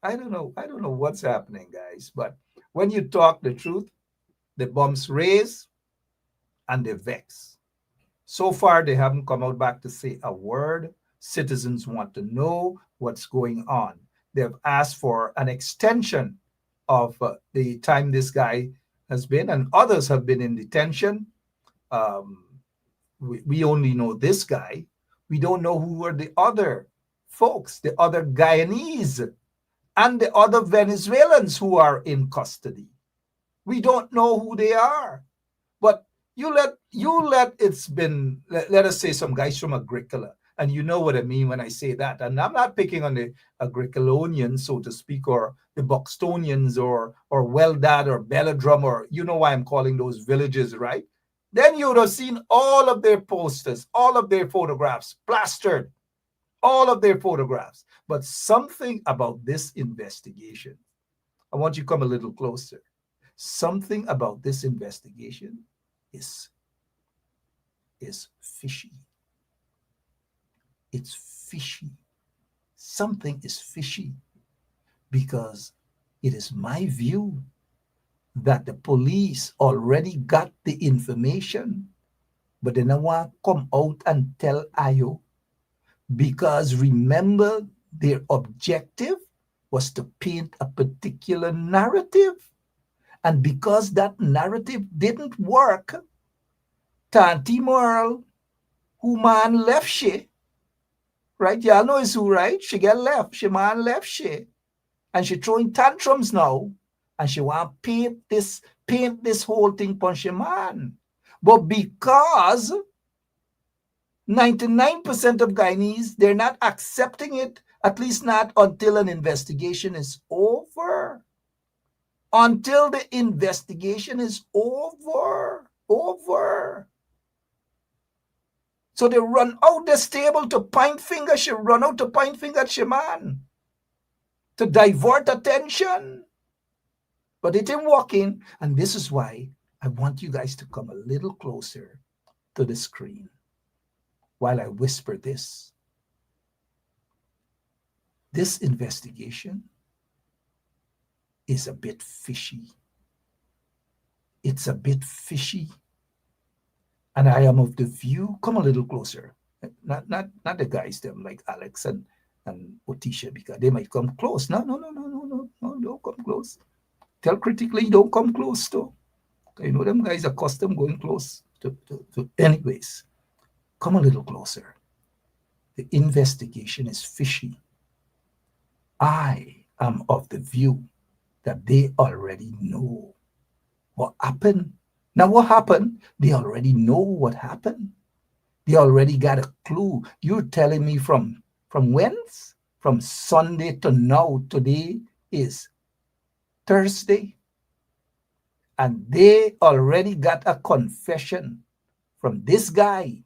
I don't know what's happening, guys. But when you talk the truth, the bombs raise and they vex. So far, they haven't come out back to say a word. Citizens want to know what's going on. They've asked for an extension of the time this guy has been, and others have been in detention. We only know this guy. We don't know who are the other folks, the other Guyanese, and the other Venezuelans who are in custody. We don't know who they are. But let us say some guys from Agricola, and you know what I mean when I say that. And I'm not picking on the Agricolonians, so to speak, or the Buxtonians, or Weldad or Belladrum, or you know why I'm calling those villages, right? Then you would have seen all of their posters, all of their photographs plastered, all of their photographs. But something about this investigation, I want you to come a little closer. Something about this investigation is fishy. It's fishy. Something is fishy, because it is my view that the police already got the information, but they don't want to come out and tell Ayo, because remember, their objective was to paint a particular narrative. And because that narrative didn't work, Tanti Merle, who man left she, right? Y'all know is who, right? She get left. She man left she. And she throwing tantrums now. And she want to paint this whole thing on she man. But because 99% of Guyanese, they're not accepting it, at least not until an investigation is over. Until the investigation is over. So they run out the stable to point finger. She run out to point finger at Shaman to divert attention. But it ain't working. And this is why I want you guys to come a little closer to the screen while I whisper this. This investigation is a bit fishy. It's a bit fishy. And I am of the view, come a little closer. Not the guys, them like Alex and Otisha, because they might come close. No, don't come close. Tell critically, don't come close to. You know them guys are accustomed going close to. Anyways, come a little closer. The investigation is fishy. I am of the view that they already know What happened? Now, what happened? They already know what happened. They already got a clue. You're telling me from whence? From Sunday to now. Today is Thursday. And they already got a confession from this guy.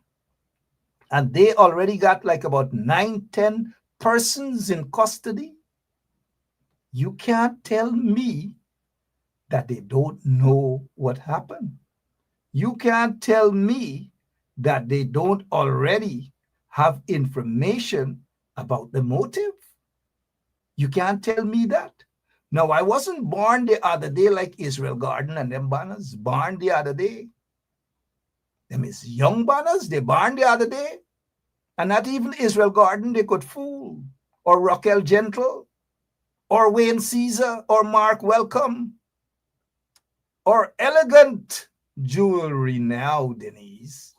And they already got like about 9, 10 persons in custody. You can't tell me that they don't know what happened. You can't tell me that they don't already have information about the motive. You can't tell me that. Now, I wasn't born the other day like Israel Garden and them banners, born the other day. Them is young banners, they born the other day. And not even Israel Garden they could fool. Or Raquel Gentle, or Wayne Caesar, or Mark Welcome, or elegant jewelry now, Denise.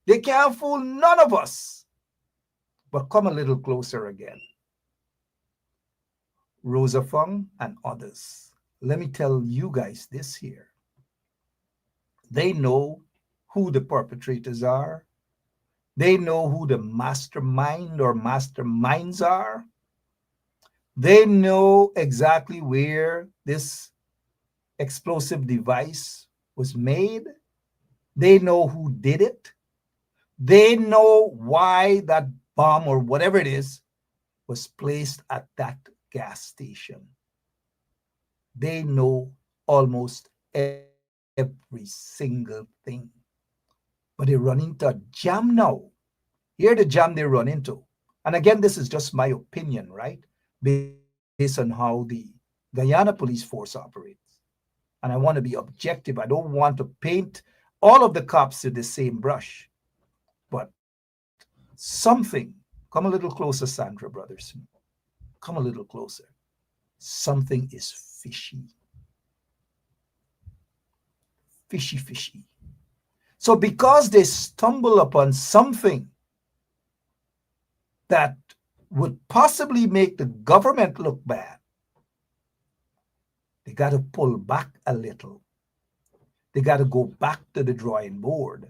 They can't fool none of us. But come a little closer again. Rosa Fung and others. Let me tell you guys this here. They know who the perpetrators are. They know who the mastermind or masterminds are. They know exactly where this explosive device was made. They know who did it. They know why that bomb or whatever it is was placed at that gas station. They know almost every single thing. But they run into a jam now. Here the jam they run into. And again, this is just my opinion, right? Based on how the Guyana police force operates. And I want to be objective. I don't want to paint all of the cops with the same brush. But something, come a little closer, Sandra Brothers. Come a little closer. Something is fishy. Fishy, fishy. So because they stumble upon something that would possibly make the government look bad, they got to pull back a little. They got to go back to the drawing board.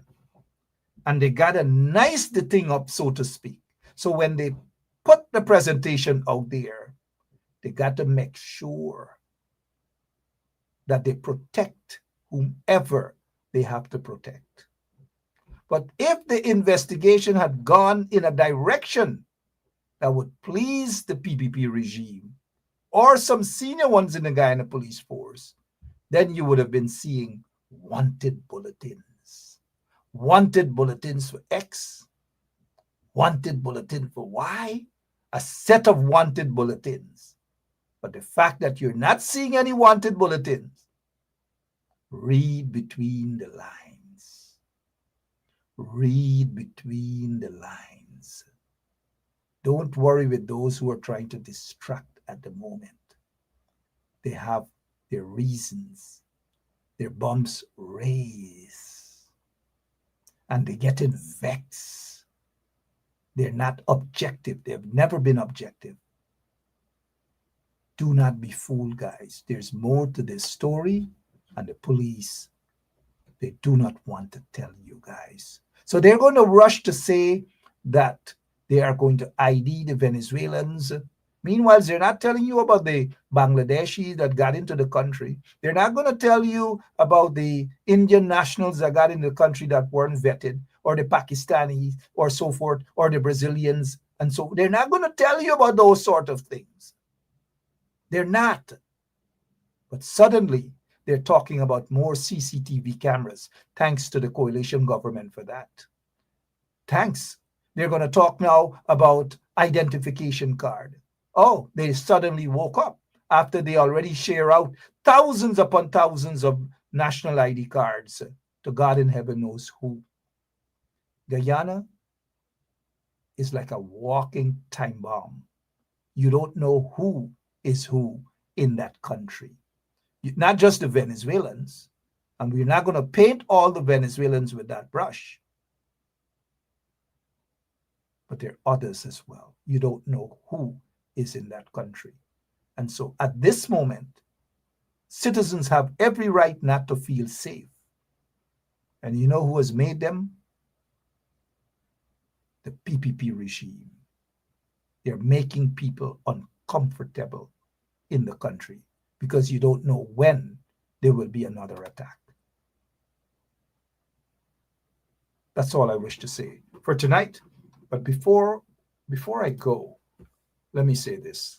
And they got to nice the thing up, so to speak. So when they put the presentation out there, they got to make sure that they protect whomever they have to protect. But if the investigation had gone in a direction that would please the PPP regime or some senior ones in the Guyana police force, then you would have been seeing wanted bulletins. Wanted bulletins for X, wanted bulletin for Y, a set of wanted bulletins. But the fact that you're not seeing any wanted bulletins, read between the lines. Read between the lines. Don't worry with those who are trying to distract at the moment. They have their reasons. Their bumps raise. And they get in vexed. They're not objective. They've never been objective. Do not be fooled, guys. There's more to this story, and the police, they do not want to tell you guys. So they're going to rush to say that they are going to ID the Venezuelans. Meanwhile, they're not telling you about the Bangladeshi that got into the country. They're not going to tell you about the Indian nationals that got into the country that weren't vetted, or the Pakistanis, or so forth, or the Brazilians. And so they're not going to tell you about those sort of things. They're not. But suddenly, they're talking about more CCTV cameras. Thanks to the coalition government for that. Thanks. They're going to talk now about identification card. Oh, they suddenly woke up after they already share out thousands upon thousands of national ID cards to God in heaven knows who. Guyana is like a walking time bomb. You don't know who is who in that country. Not just the Venezuelans, and we're not going to paint all the Venezuelans with that brush. But there are others as well. You don't know who is in that country. And so at this moment, Citizens have every right not to feel safe. And you know who has made them? The PPP regime. They're making people uncomfortable in the country because you don't know when there will be another attack. That's all I wish to say for tonight. But before I go, let me say this.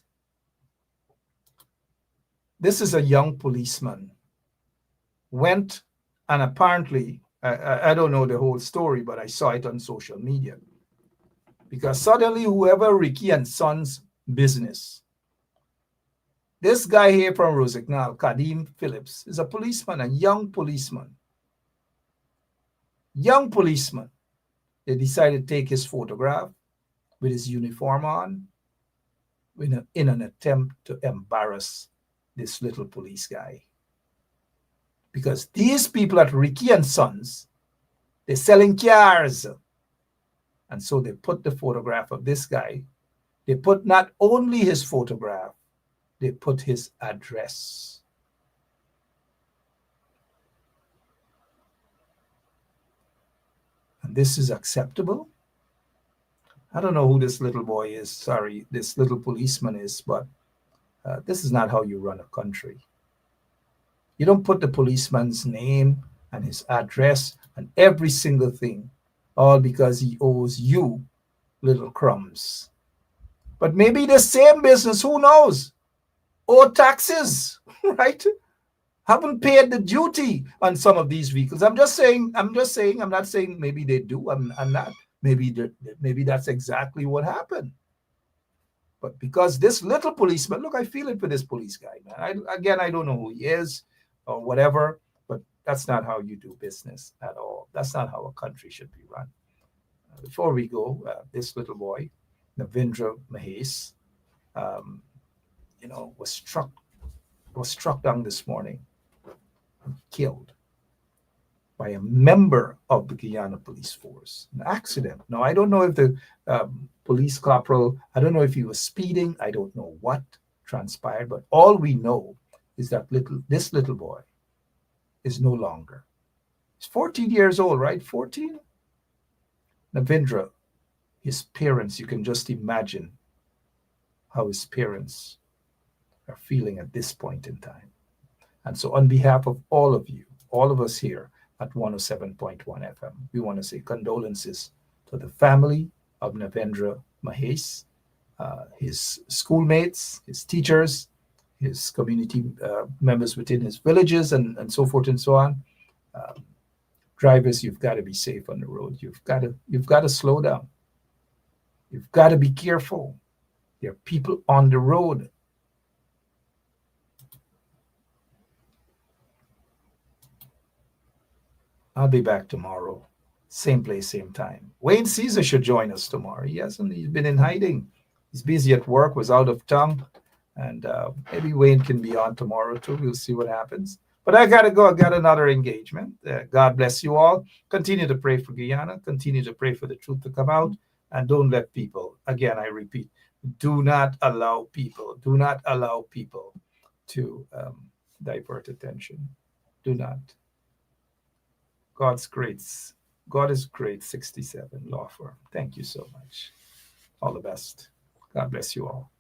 This is a young policeman. Went and apparently, I don't know the whole story, but I saw it on social media. Because suddenly whoever Ricky and Son's business, this guy here from Rosignol, Kadeem Phillips, is a policeman, a young policeman. Young policeman. They decided to take his photograph with his uniform on in an attempt to embarrass this little police guy. Because these people at Ricky and Sons, they're selling cars. And so they put the photograph of this guy. They put not only his photograph, they put his address. And this is acceptable? I don't know who this little boy is. Sorry, this little policeman is, but this is not how you run a country. You don't put the policeman's name and his address and every single thing, all because he owes you little crumbs. But maybe the same business, who knows, owe taxes, right? Haven't paid the duty on some of these vehicles. I'm not saying maybe they do. I'm not. Maybe that's exactly what happened. But because this little policeman, look, I feel it for this police guy, man. I don't know who he is or whatever, but that's not how you do business at all. That's not how a country should be run. Before we go, this little boy, Navindra Mahes, was struck down this morning and killed by a member of the Guyana police force. An accident. Now, I don't know if the police corporal, I don't know if he was speeding. I don't know what transpired, but all we know is that this little boy is no longer. He's 14 years old, right? 14? Navindra, his parents, you can just imagine how his parents are feeling at this point in time. And so on behalf of all of you, all of us here at 107.1 FM, we want to say condolences to the family of Navindra Mahes, his schoolmates, his teachers, his community members within his villages, and so forth and so on. Drivers, you've got to be safe on the road. You've got to slow down. You've got to be careful. There are people on the road. I'll be back tomorrow. Same place, same time. Wayne Caesar should join us tomorrow. He hasn't. He's been in hiding. He's busy at work, was out of town. And maybe Wayne can be on tomorrow too. We'll see what happens. But I got to go. I got another engagement. God bless you all. Continue to pray for Guyana. Continue to pray for the truth to come out. And don't let people, again, I repeat, do not allow people to divert attention. Do not. God's grace. God is great. 67 law firm. Thank you so much. All the best. God bless you all.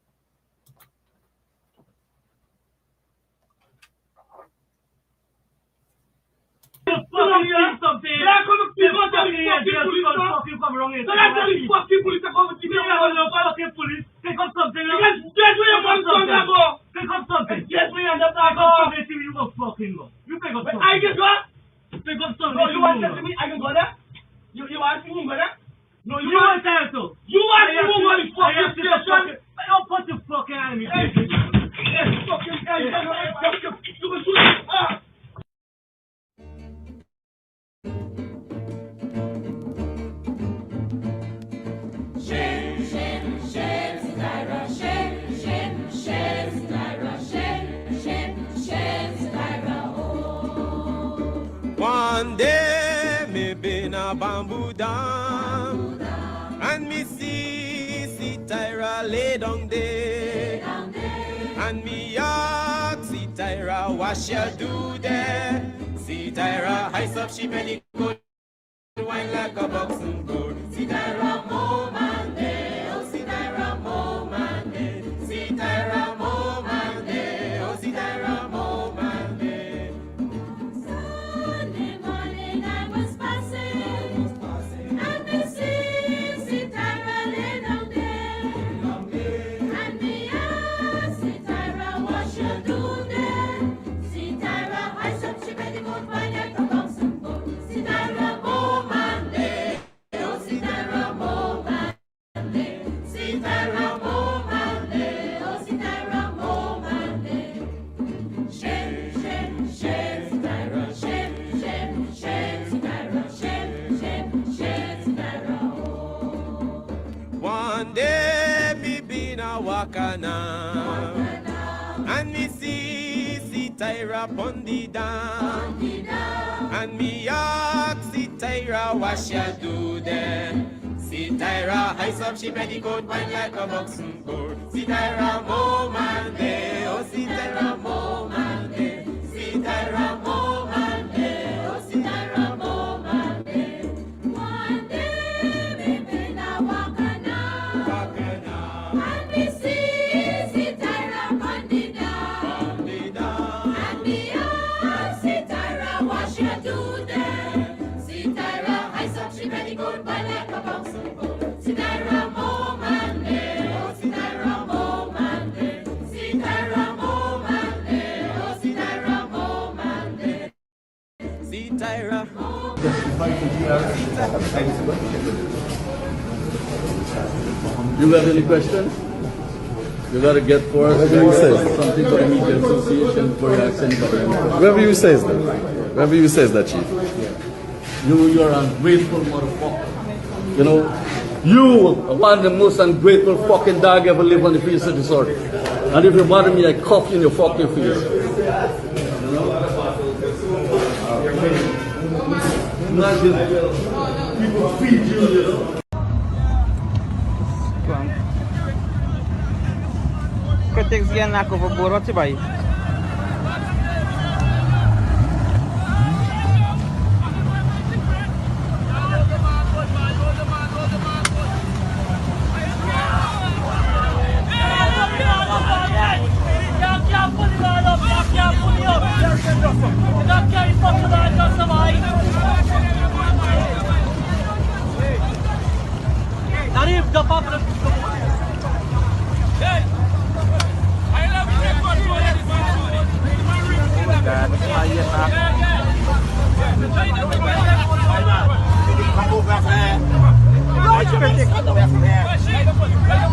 One day me been a bamboo dam, and me see Tyra lay down there, and me ask Tyra, what shall do there? See Tyra, ice up she petticoat, wine like a boxing board. See Tyra, moment there, oh see Tyra, moment there. See Tyra, moment there, oh see Tyra, moment there. Sunday morning I was passing, and me see Tyra lay down there. And me ask, see Tyra, what she do there? See Tyra, ice up she petticoat, wine like a boxing board. See Tyra, moment there, oh see Tyra, moment there. See Tyra, moment there, oh see Tyra, moment there. Shame, shame, shame, Tyra, shame, shame, shame, Tyra, shame, shame, shame, Tyra, oh. One day me been a wakana, and me see Tyra pon the dam, and me ask see Tyra what she do there. See Tyra ice up she petticoat wine like a boxing board. See Tyra moment there, oh see Tyra moment there. See Tyra moment there, oh see Tyra moment there. One day me been a wakana, and me see Tyra on the dam, and me ask see Tyra what she do there. See Tyra ice up she petticoat wine like a boxing board. See Tyra moment there, oh see Tyra moment there. See Tyra moment there, oh see Tyra moment there. See Tyra. You got any questions? You gotta get for us something for the Media Association before you ask anybody. Whoever you says that. Whoever you says that, Chief. You're an ungrateful motherfucker. You know, you are one of the most ungrateful fucking dog ever lived on the face of this earth. And if you bother me, I cuff you in your fucking face. Imagine people feed you, you know. Critics getting knocked overboard. What's it by?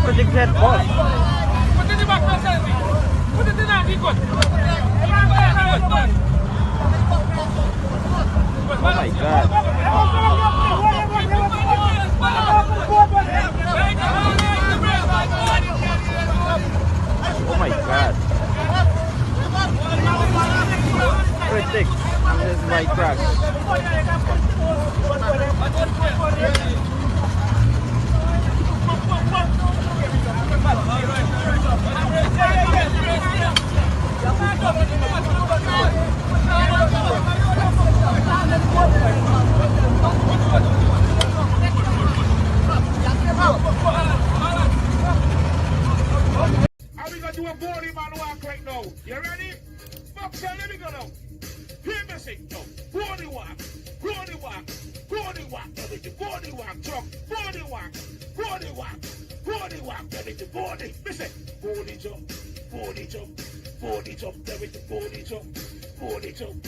Critics head boss. Oh my God. Oh my God. Critics. This is my crash. How we gonna do a body man walk right now? You ready? Fuck, so let me go now. Hear me sing now. Body walk, body walk, body walk, everything. Body walk, truck, body walk, body walk, body walk, everything. Body, listen. Body jump, body jump, body jump, everything. Body jump, body jump.